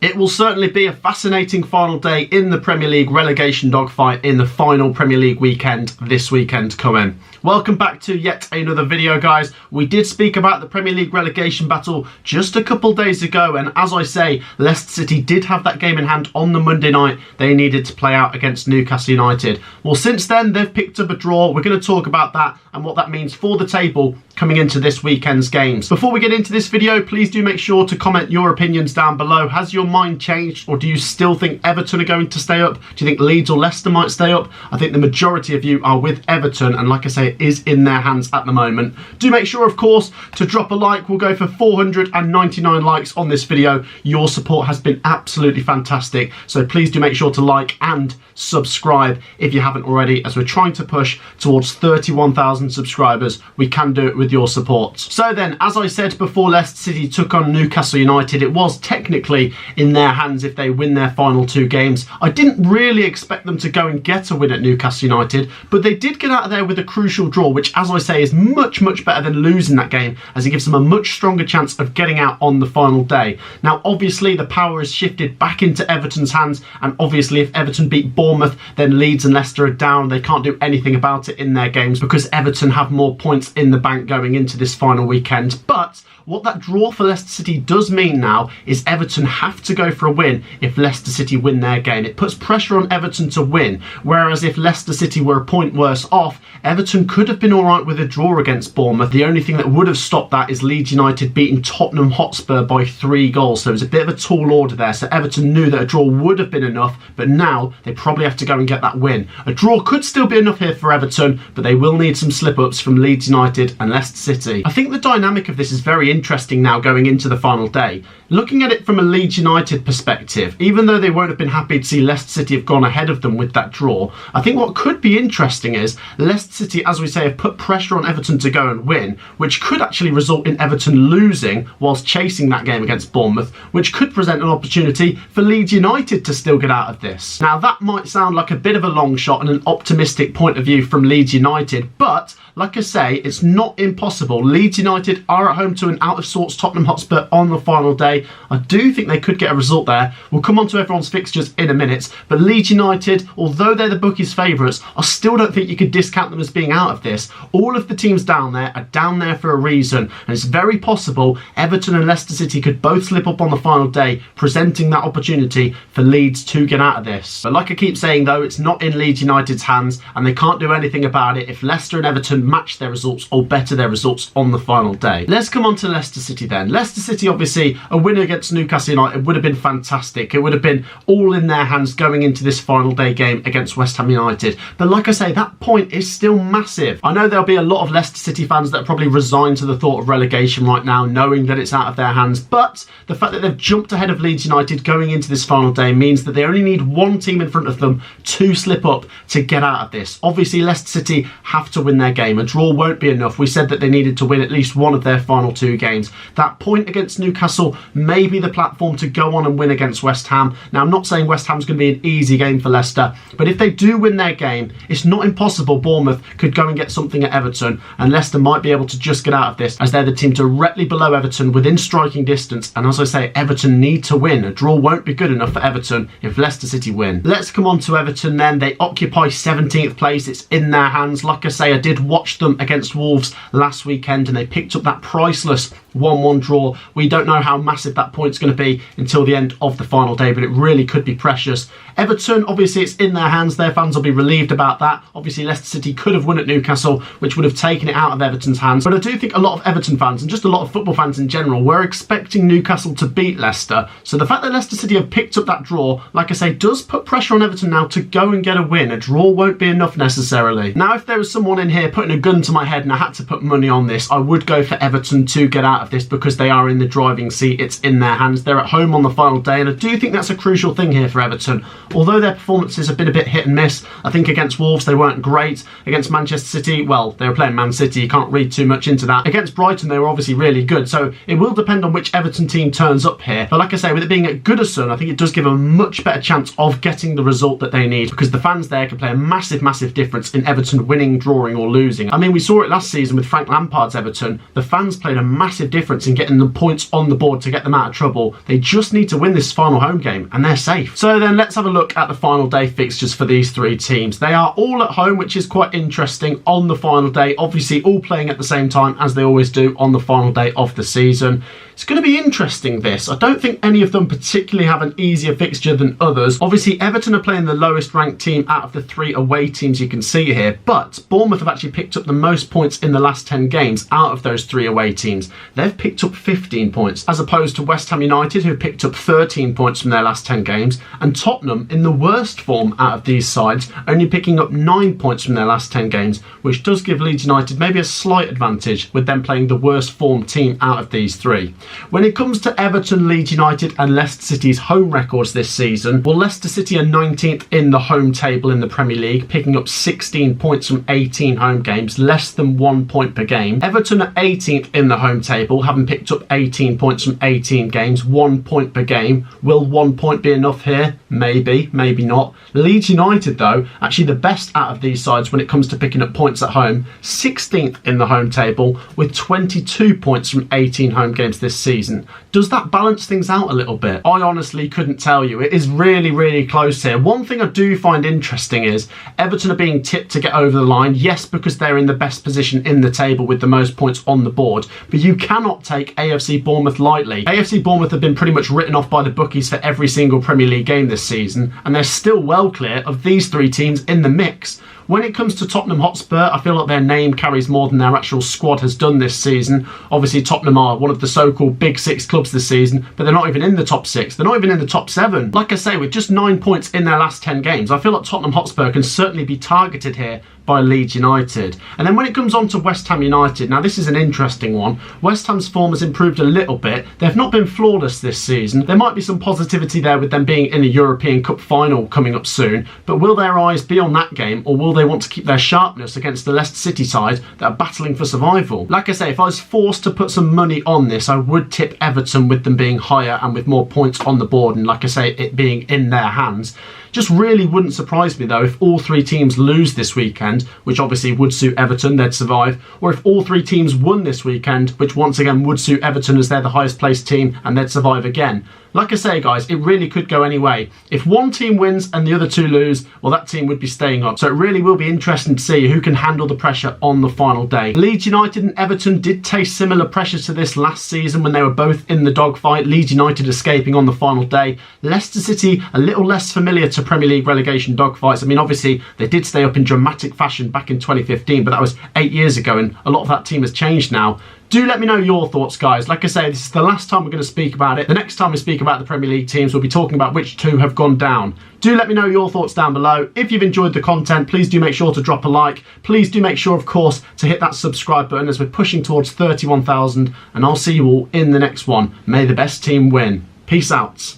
It will certainly be a fascinating final day in the Premier League relegation dogfight in the final Premier League weekend this weekend coming. Welcome back to yet another video, guys. We did speak about the Premier League relegation battle just a couple days ago, and as I say, Leicester City did have that game in hand on the Monday night they needed to play out against Newcastle United. Well, since then, they've picked up a draw. We're going to talk about that and what that means for the table coming into this weekend's games. Before we get into this video, please do make sure to comment your opinions down below. Has your mind changed, or do you still think Everton are going to stay up? Do you think Leeds or Leicester might stay up? I think the majority of you are with Everton, and like I say, it is in their hands at the moment. Do make sure, of course, to drop a like. We'll go for 499 likes on this video. Your support has been absolutely fantastic, so please do make sure to like and subscribe if you haven't already, as we're trying to push towards 31,000 subscribers. We can do it with your support. So then, as I said before Leicester City took on Newcastle United, it was technically in their hands if they win their final two games. I didn't really expect them to go and get a win at Newcastle United, but they did get out of there with a crucial draw, which, as I say, is much better than losing that game, as it gives them a much stronger chance of getting out on the final day. Now, obviously, the power is shifted back into Everton's hands, and obviously if Everton beat Bournemouth, then Leeds and Leicester are down. They can't do anything about it in their games because Everton have more points in the bank going into this final weekend. But what that draw for Leicester City does mean now is Everton have to go for a win if Leicester City win their game. It puts pressure on Everton to win, whereas if Leicester City were a point worse off, Everton could have been alright with a draw against Bournemouth. The only thing that would have stopped that is Leeds United beating Tottenham Hotspur by 3 goals. So it was a bit of a tall order there. So Everton knew that a draw would have been enough, but now they probably have to go and get that win. A draw could still be enough here for Everton, but they will need some slip-ups from Leeds United and Leicester City. I think the dynamic of this is very interesting now going into the final day. Looking at it from a Leeds United perspective, even though they won't have been happy to see Leicester City have gone ahead of them with that draw, I think what could be interesting is Leicester City, as we say, have put pressure on Everton to go and win, which could actually result in Everton losing whilst chasing that game against Bournemouth, which could present an opportunity for Leeds United to still get out of this. Now, that might sound like a bit of a long shot and an optimistic point of view from Leeds United, but like I say, it's not impossible. Leeds United are at home to an out-of-sorts Tottenham Hotspur on the final day. I do think they could get a result there. We'll come on to everyone's fixtures in a minute, but Leeds United, although they're the bookies' favourites, I still don't think you could discount them as being out of this. All of the teams down there are down there for a reason, and it's very possible Everton and Leicester City could both slip up on the final day, presenting that opportunity for Leeds to get out of this. But like I keep saying though, it's not in Leeds United's hands, and they can't do anything about it if Leicester and Everton match their results or better their results on the final day. Let's come on to Leicester City then. Leicester City, obviously, a win against Newcastle United would have been fantastic. It would have been all in their hands going into this final day game against West Ham United. But like I say, that point is still massive. I know there'll be a lot of Leicester City fans that are probably resigned to the thought of relegation right now, knowing that it's out of their hands. But the fact that they've jumped ahead of Leeds United going into this final day means that they only need one team in front of them to slip up to get out of this. Obviously, Leicester City have to win their game. A draw won't be enough. We said that they needed to win at least one of their final 2 games. That point against Newcastle may be the platform to go on and win against West Ham. Now, I'm not saying West Ham's going to be an easy game for Leicester, but if they do win their game, it's not impossible Bournemouth could go and get something at Everton, and Leicester might be able to just get out of this, as they're the team directly below Everton within striking distance. And as I say, Everton need to win. A draw won't be good enough for Everton if Leicester City win. Let's come on to Everton then. They occupy 17th place. It's in their hands. Like I say, I did watch them against Wolves last weekend, and they picked up that priceless 1-1 draw. We don't know how massive that point's going to be until the end of the final day, but it really could be precious. Everton, obviously, it's in their hands. Their fans will be relieved about that. Obviously, Leicester City could have won at Newcastle, which would have taken it out of Everton's hands. But I do think a lot of Everton fans, and just a lot of football fans in general, were expecting Newcastle to beat Leicester. So the fact that Leicester City have picked up that draw, like I say, does put pressure on Everton now to go and get a win. A draw won't be enough necessarily. Now, if there was someone in here putting a gun to my head and I had to put money on this, I would go for Everton to get out of this because they are in the driving seat. It's in their hands. They're at home on the final day, and I do think that's a crucial thing here for Everton. Although their performances have been a bit hit and miss, I think against Wolves they weren't great. Against Manchester City, well, they were playing Man City. You can't read too much into that. Against Brighton, they were obviously really good. So it will depend on which Everton team turns up here. But like I say, with it being at Goodison, I think it does give a much better chance of getting the result that they need, because the fans there can play a massive difference in Everton winning, drawing or losing. I mean, we saw it last season with Frank Lampard's Everton. The fans played a massive difference in getting the points on the board to get them out of trouble. They just need to win this final home game and they're safe. So then let's have a look at the final day fixtures for these three teams. They are all at home, which is quite interesting on the final day, obviously all playing at the same time as they always do on the final day of the season. It's going to be interesting, this. I don't think any of them particularly have an easier fixture than others. Obviously, Everton are playing the lowest ranked team out of the three away teams you can see here, but Bournemouth have actually picked up the most points in the last 10 games out of those three away teams. They've picked up 15 points, as opposed to West Ham United, who picked up 13 points from their last 10 games, and Tottenham, in the worst form out of these sides, only picking up 9 points from their last 10 games, which does give Leeds United maybe a slight advantage with them playing the worst form team out of these three. When it comes to Everton, Leeds United and Leicester City's home records this season, well, Leicester City are 19th in the home table in the Premier League, picking up 16 points from 18 home games, less than 1 point per game. Everton are 18th in the home table, having picked up 18 points from 18 games, 1 point per game. Will 1 point be enough here? Maybe, maybe not. Leeds United, though, actually the best out of these sides when it comes to picking up points at home, 16th in the home table with 22 points from 18 home games this season. Does that balance things out a little bit? I honestly couldn't tell you. It is really, really close here. One thing I do find interesting is Everton are being tipped to get over the line, yes, because they're in the best position in the table with the most points on the board, but you cannot take AFC Bournemouth lightly. AFC Bournemouth have been pretty much written off by the bookies for every single Premier League game this season, and they're still well clear of these three teams in the mix. When it comes to Tottenham Hotspur, I feel like their name carries more than their actual squad has done this season. Obviously, Tottenham are one of the so-called big six clubs this season, but they're not even in the top six. They're not even in the top seven. Like I say, with just 9 points in their last 10 games, I feel like Tottenham Hotspur can certainly be targeted here by Leeds United. And then when it comes on to West Ham United, now this is an interesting one. West Ham's form has improved a little bit. They've not been flawless this season. There might be some positivity there with them being in a European Cup final coming up soon, but will their eyes be on that game, or will they want to keep their sharpness against the Leicester City side that are battling for survival? Like I say, if I was forced to put some money on this, I would tip Everton with them being higher and with more points on the board, and like I say, it being in their hands. Just really wouldn't surprise me though if all three teams lose this weekend, which obviously would suit Everton, they'd survive, or if all three teams won this weekend, which once again would suit Everton as they're the highest placed team and they'd survive again. Like I say, guys, it really could go any way. If one team wins and the other two lose, well, that team would be staying up. So it really will be interesting to see who can handle the pressure on the final day. Leeds United and Everton did taste similar pressures to this last season when they were both in the dogfight. Leeds United escaping on the final day. Leicester City a little less familiar to Premier League relegation dogfights. I mean, obviously, they did stay up in dramatic fashion back in 2015, but that was 8 years ago, and a lot of that team has changed now. Do let me know your thoughts, guys. Like I say, this is the last time we're going to speak about it. The next time we speak about the Premier League teams, we'll be talking about which two have gone down. Do let me know your thoughts down below. If you've enjoyed the content, please do make sure to drop a like. Please do make sure, of course, to hit that subscribe button as we're pushing towards 31,000. And I'll see you all in the next one. May the best team win. Peace out.